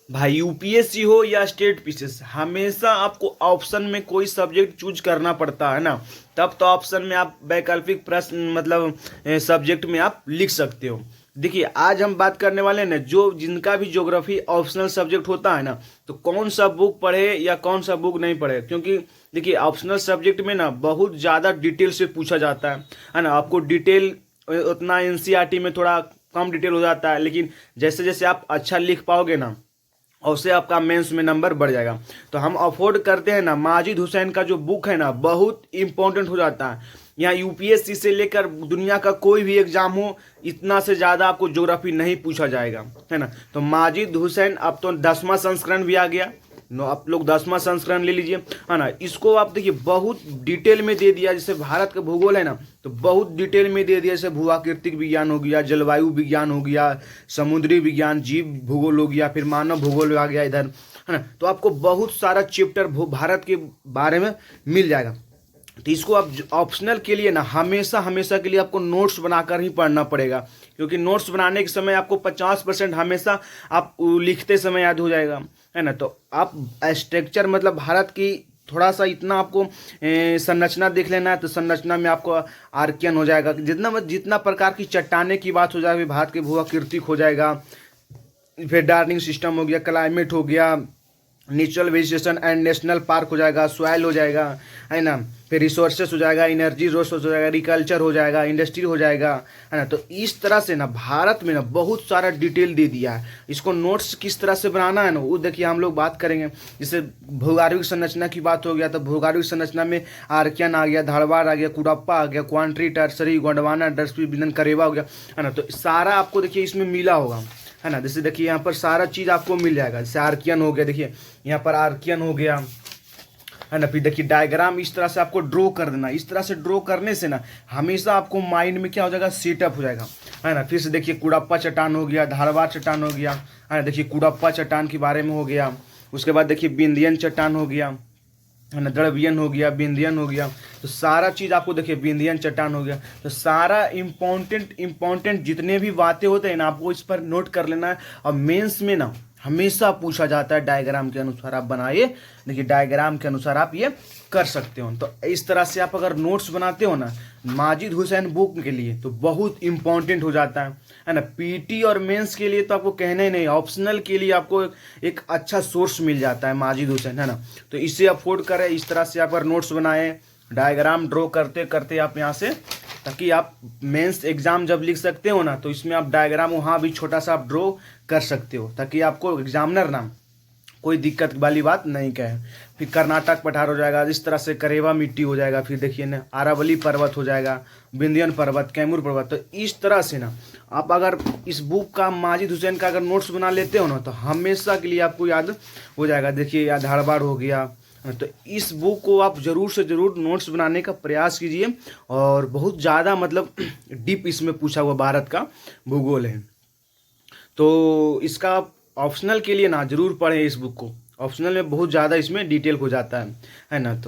भाई यूपीएससी हो या स्टेट पीसीएस, हमेशा आपको ऑप्शन में कोई सब्जेक्ट चूज करना पड़ता है ना। तब तो ऑप्शन में आप वैकल्पिक प्रश्न मतलब सब्जेक्ट में आप लिख सकते हो। देखिए आज हम बात करने वाले हैं ना, जो जिनका भी ज्योग्राफी ऑप्शनल सब्जेक्ट होता है ना, तो कौन सा बुक पढ़े या कौन सा बुक नहीं पढ़े। क्योंकि देखिए ऑप्शनल सब्जेक्ट में ना बहुत ज़्यादा डिटेल से पूछा जाता है ना। आपको डिटेल उतना एनसीईआरटी में थोड़ा कम डिटेल हो जाता है, लेकिन जैसे जैसे आप अच्छा लिख पाओगे ना, और उससे आपका मेंस में नंबर बढ़ जाएगा। तो हम अफोर्ड करते हैं ना, माजिद हुसैन का जो बुक है ना बहुत इंपॉर्टेंट हो जाता है। यहाँ यूपीएससी से लेकर दुनिया का कोई भी एग्जाम हो, इतना से ज़्यादा आपको ज्योग्राफी नहीं पूछा जाएगा, है ना। तो माजिद हुसैन अब तो 10वां संस्करण भी आ गया, नो आप लोग 10वां संस्करण ले लीजिए, है ना। इसको आप देखिए बहुत डिटेल में दे दिया। जैसे भारत का भूगोल है ना, तो बहुत डिटेल में दे दिया। जैसे भूआकृतिक विज्ञान हो गया, जलवायु विज्ञान हो गया, समुद्री विज्ञान, जीव भूगोल हो गया, फिर मानव भूगोल आ गया इधर, है ना। तो आपको बहुत सारा चैप्टर भारत के बारे में मिल जाएगा। तो इसको आप ऑप्शनल के लिए ना हमेशा हमेशा के लिए आपको नोट्स बनाकर ही पढ़ना पड़ेगा। क्योंकि नोट्स बनाने के समय आपको 50% हमेशा आप लिखते समय याद हो जाएगा, है ना। तो आप स्ट्रक्चर मतलब भारत की थोड़ा सा इतना आपको संरचना देख लेना है। तो संरचना में आपको आर्कियन हो जाएगा, जितना जितना प्रकार की चट्टाने की बात हो जाएगी, भारत के भूआकृतिक हो जाएगा, फिर डार्निंग सिस्टम हो गया, क्लाइमेट हो गया, natural vegetation and national park हो जाएगा, सॉइल हो जाएगा, है ना। फिर रिसोर्सेस हो जाएगा, एनर्जी रिसोर्स हो जाएगा, एग्रीकल्चर हो जाएगा, इंडस्ट्री हो जाएगा, है ना। तो इस तरह से ना भारत में ना बहुत सारा डिटेल दे दिया है। इसको नोट्स किस तरह से बनाना है ना, वो देखिए हम लोग बात करेंगे। जैसे भौगोलिक संरचना की बात हो गया, तो भौगोलिक संरचना में आर्कियन आ गया, धारवाड़ आ गया, कुड़प्पा आ गया, क्वांट्री, टर्सरी, गोंडवाना, डर्सपी, बिनन, करेवा हो गया, है ना। तो सारा आपको देखिए इसमें मिला होगा, है ना। जैसे देखिए यहाँ पर सारा चीज़ आपको मिल जाएगा। जैसे आर्कियन हो गया, देखिए यहाँ पर आर्कियन हो गया, है ना। फिर देखिए डायग्राम इस तरह से आपको ड्रॉ कर देना। इस तरह से ड्रॉ करने से ना हमेशा आपको माइंड में क्या हो जाएगा, सेटअप हो जाएगा, है ना। फिर से देखिए कुड़प्पा चट्टान हो गया, धारवाड़ चट्टान हो गया, है ना। देखिए कुड़प्पा चट्टान के बारे में हो गया। उसके बाद देखिए विंध्यन चट्टान हो गया, है ना। द्रवियन हो गया, विंध्यन हो गया। तो सारा चीज़ आपको देखिए विंध्यन चट्टान हो गया। तो सारा इम्पोर्टेंट जितने भी बातें होते हैं ना, आपको इस पर नोट कर लेना है। और मेंस में ना हमेशा पूछा जाता है डायग्राम के अनुसार आप बनाइए। देखिए डायग्राम के अनुसार आप ये कर सकते हो। तो इस तरह से आप अगर नोट्स बनाते हो ना माजिद हुसैन बुक के लिए, तो बहुत इंपॉर्टेंट हो जाता है ना। पीटी और मेंस के लिए तो आपको कहना ही नहीं, ऑप्शनल के लिए आपको एक अच्छा सोर्स मिल जाता है माजिद हुसैन, है ना। तो इसे अफोर्ड करें, इस तरह से आप अगर नोट्स बनाएं, डायग्राम ड्रॉ करते करते आप यहाँ से, ताकि आप मेंस एग्जाम जब लिख सकते हो ना, तो इसमें आप डायग्राम वहाँ भी छोटा सा आप ड्रॉ कर सकते हो, ताकि आपको एग्जामिनर ना कोई दिक्कत वाली बात नहीं कहे। फिर कर्नाटक पठार हो जाएगा, इस तरह से करेवा मिट्टी हो जाएगा। फिर देखिए ना अरावली पर्वत हो जाएगा, विंध्यन पर्वत, कैमूर पर्वत। तो इस तरह से ना आप अगर इस बुक का माजिद हुसैन का अगर नोट्स बना लेते हो ना, तो हमेशा के लिए आपको याद हो जाएगा। देखिए या धारवाड़ हो गया। तो इस बुक को आप ज़रूर से ज़रूर नोट्स बनाने का प्रयास कीजिए। और बहुत ज़्यादा मतलब डीप इसमें पूछा हुआ भारत का भूगोल है। तो इसका ऑप्शनल के लिए ना जरूर पढ़ें इस बुक को। ऑप्शनल में बहुत ज़्यादा इसमें डिटेल हो जाता है ना। तो